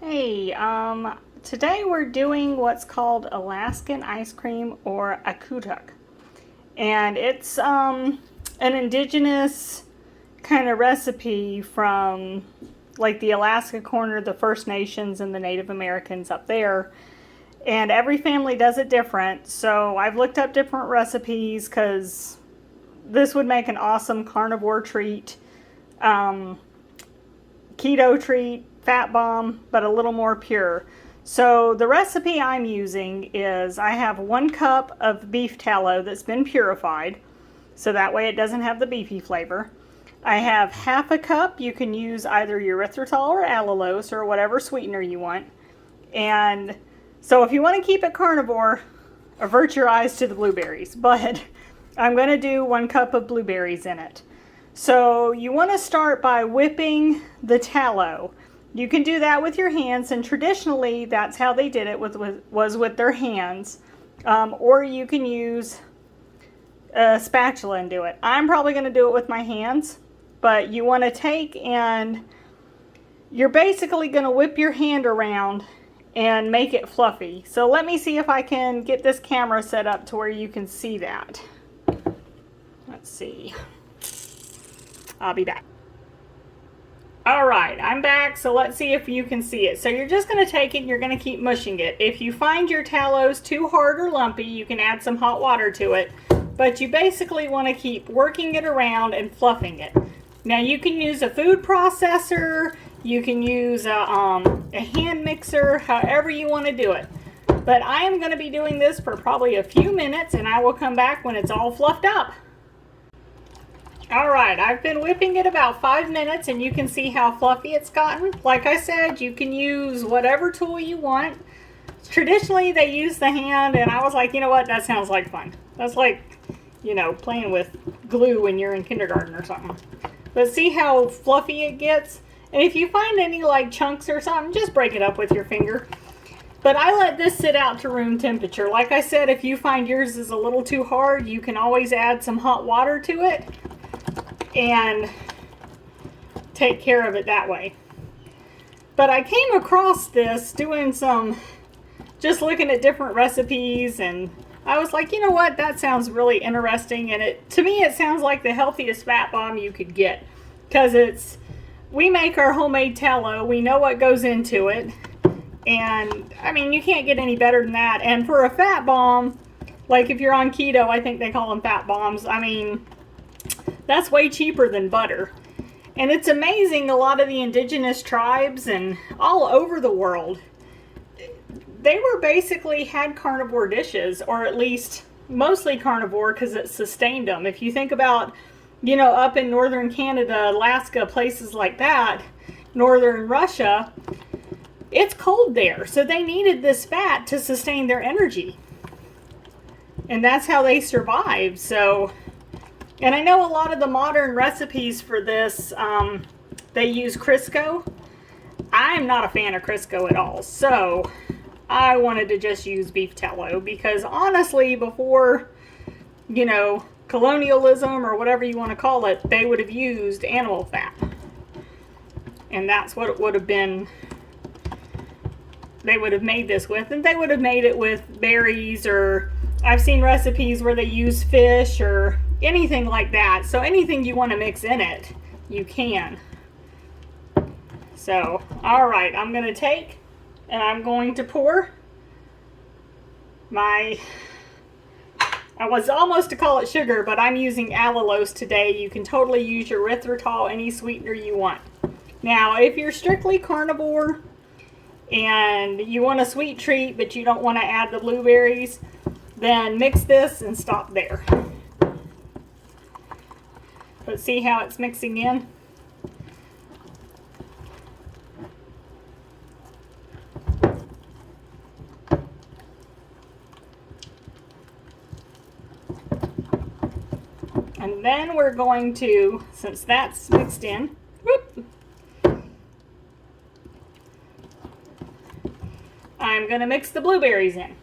Hey, today we're doing what's called Alaskan Ice Cream or Akutaq. And it's an indigenous kind of recipe from like the Alaska corner, the First Nations and the Native Americans up there. And every family does it different. So I've looked up different recipes because this would make an awesome carnivore treat, keto treat, fat bomb, but a little more pure. So the recipe I'm using is I have 1 cup of beef tallow that's been purified, so that way it doesn't have the beefy flavor. I have 1/2 cup. You can use either erythritol or allulose or whatever sweetener you want. And so if you want to keep it carnivore, avert your eyes to the blueberries, but I'm going to do 1 cup of blueberries in it. So you want to start by whipping the tallow. You can do that with your hands, and traditionally that's how they did it was with their hands, or you can use a spatula and do it. I'm probably going to do it with my hands, but you want to take and you're basically going to whip your hand around and make it fluffy. So let me see if I can get this camera set up to where you can see that. Let's see. I'll be back. All right, I'm back, so let's see if you can see it. So you're just going to take it and you're going to keep mushing it. If you find your tallows too hard or lumpy, you can add some hot water to it. But you basically want to keep working it around and fluffing it. Now you can use a food processor, you can use a hand mixer, however you want to do it. But I am going to be doing this for probably a few minutes, and I will come back when it's all fluffed up. Alright, I've been whipping it about 5 minutes and you can see how fluffy it's gotten. Like I said, you can use whatever tool you want. Traditionally they use the hand, and I was like, you know what, that sounds like fun. That's like, you know, playing with glue when you're in kindergarten or something. But see how fluffy it gets? And if you find any like chunks or something, just break it up with your finger. But I let this sit out to room temperature. Like I said, if you find yours is a little too hard, you can always add some hot water to it and take care of it that way. But I came across this doing just looking at different recipes, and I was like, you know what, that sounds really interesting, and to me it sounds like the healthiest fat bomb you could get, because we make our homemade tallow, we know what goes into it, and I mean, you can't get any better than that. And for a fat bomb, like if you're on keto, I think they call them fat bombs, I mean, that's way cheaper than butter. And it's amazing, a lot of the indigenous tribes and all over the world, they were basically had carnivore dishes, or at least mostly carnivore, because it sustained them. If you think about, you know, up in northern Canada, Alaska, places like that, northern Russia, it's cold there. So they needed this fat to sustain their energy. And that's how they survived. So, and I know a lot of the modern recipes for this, they use Crisco. I'm not a fan of Crisco at all, so I wanted to just use beef tallow, because honestly, before, you know, colonialism or whatever you want to call it, they would have used animal fat. And that's what it would have been, they would have made this with. And they would have made it with berries, or I've seen recipes where they use fish or anything like that. So anything you want to mix in it, you can. So, alright, I'm going to take and I'm going to pour I was almost to call it sugar, but I'm using allulose today. You can totally use your erythritol, any sweetener you want. Now, if you're strictly carnivore and you want a sweet treat, but you don't want to add the blueberries, then mix this and stop there. But see how it's mixing in? And then we're going to, since that's mixed in, I'm going to mix the blueberries in.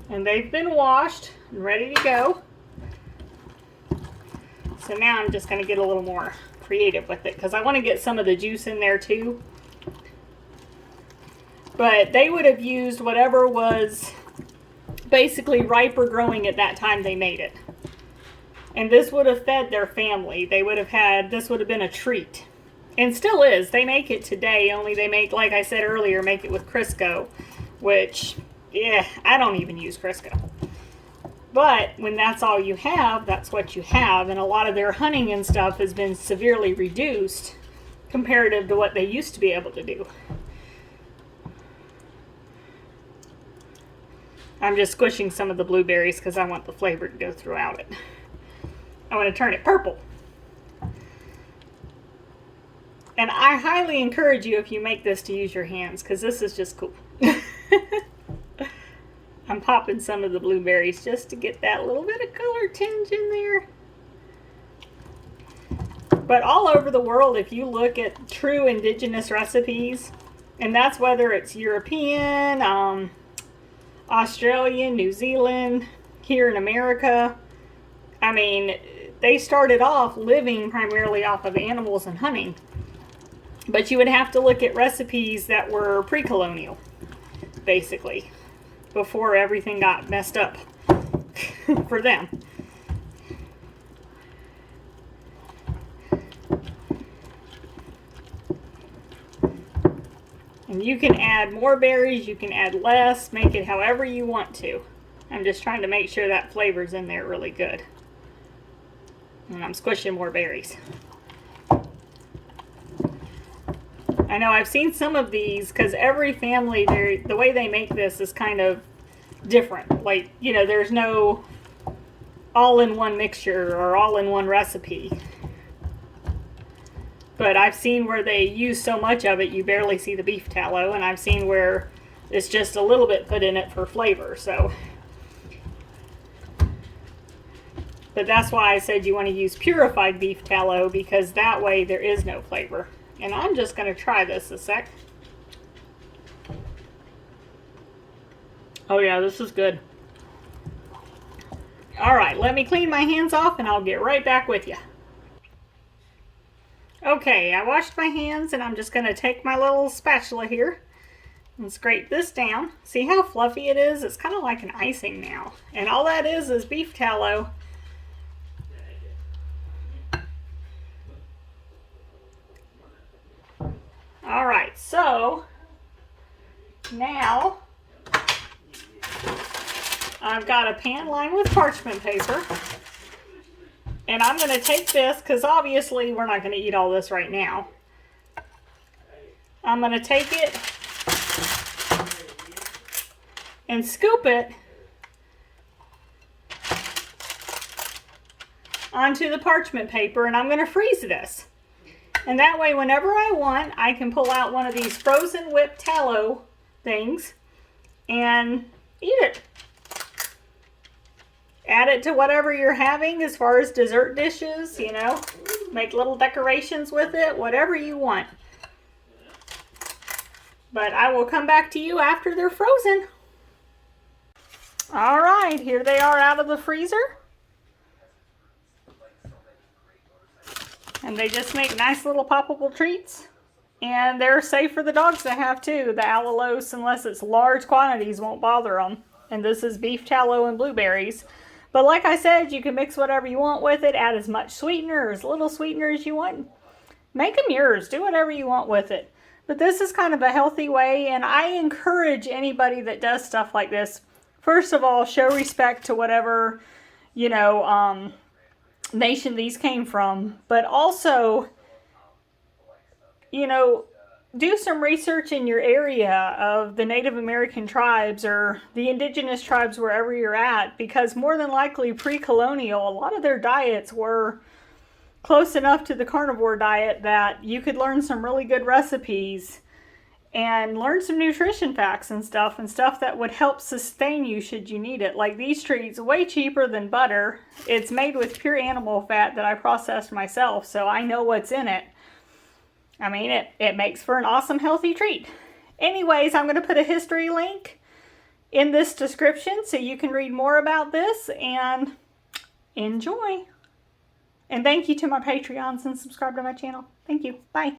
And they've been washed and ready to go. So now I'm just going to get a little more creative with it because I want to get some of the juice in there too. But they would have used whatever was basically ripe or growing at that time they made it. And this would have fed their family. They would have had, this would have been a treat. And still is. They make it today, only they make, like I said earlier, make it with Crisco. Which, yeah, I don't even use Crisco. But when that's all you have, that's what you have. And a lot of their hunting and stuff has been severely reduced comparative to what they used to be able to do. I'm just squishing some of the blueberries because I want the flavor to go throughout it. I want to turn it purple. And I highly encourage you, if you make this, to use your hands because this is just cool. I'm popping some of the blueberries just to get that little bit of color tinge in there. But all over the world, if you look at true indigenous recipes, and that's whether it's European, Australian, New Zealand, here in America, I mean, they started off living primarily off of animals and hunting. But you would have to look at recipes that were pre-colonial, basically, before everything got messed up for them. And you can add more berries, you can add less, make it however you want to. I'm just trying to make sure that flavor's in there really good. And I'm squishing more berries. I know I've seen some of these because every family, the way they make this is kind of different. Like, you know, there's no all-in-one mixture or all-in-one recipe. But I've seen where they use so much of it you barely see the beef tallow, and I've seen where it's just a little bit put in it for flavor. So, but that's why I said you want to use purified beef tallow, because that way there is no flavor. And I'm just going to try this a sec. Oh yeah, this is good. All right, let me clean my hands off and I'll get right back with you. Okay, I washed my hands and I'm just going to take my little spatula here and scrape this down. See how fluffy it is? It's kind of like an icing now. And all that is beef tallow. All right, so now I've got a pan lined with parchment paper. And I'm going to take this, because obviously we're not going to eat all this right now. I'm going to take it and scoop it onto the parchment paper, and I'm going to freeze this. And that way, whenever I want, I can pull out one of these frozen whipped tallow things and eat it. Add it to whatever you're having as far as dessert dishes, you know. Make little decorations with it, whatever you want. But I will come back to you after they're frozen. All right, here they are out of the freezer. And they just make nice little poppable treats. And they're safe for the dogs to have too. The allulose, unless it's large quantities, won't bother them. And this is beef tallow and blueberries. But like I said, you can mix whatever you want with it. Add as much sweetener or as little sweetener as you want. Make them yours. Do whatever you want with it. But this is kind of a healthy way. And I encourage anybody that does stuff like this, first of all, show respect to whatever, you know, nation these came from. But also, you know, do some research in your area of the Native American tribes or the indigenous tribes wherever you're at, because more than likely pre-colonial, a lot of their diets were close enough to the carnivore diet that you could learn some really good recipes and learn some nutrition facts and stuff that would help sustain you should you need it. Like these treats, way cheaper than butter. It's made with pure animal fat that I processed myself, so I know what's in it. I mean, it makes for an awesome, healthy treat. Anyways, I'm going to put a history link in this description so you can read more about this and enjoy. And thank you to my Patreons and subscribe to my channel. Thank you. Bye.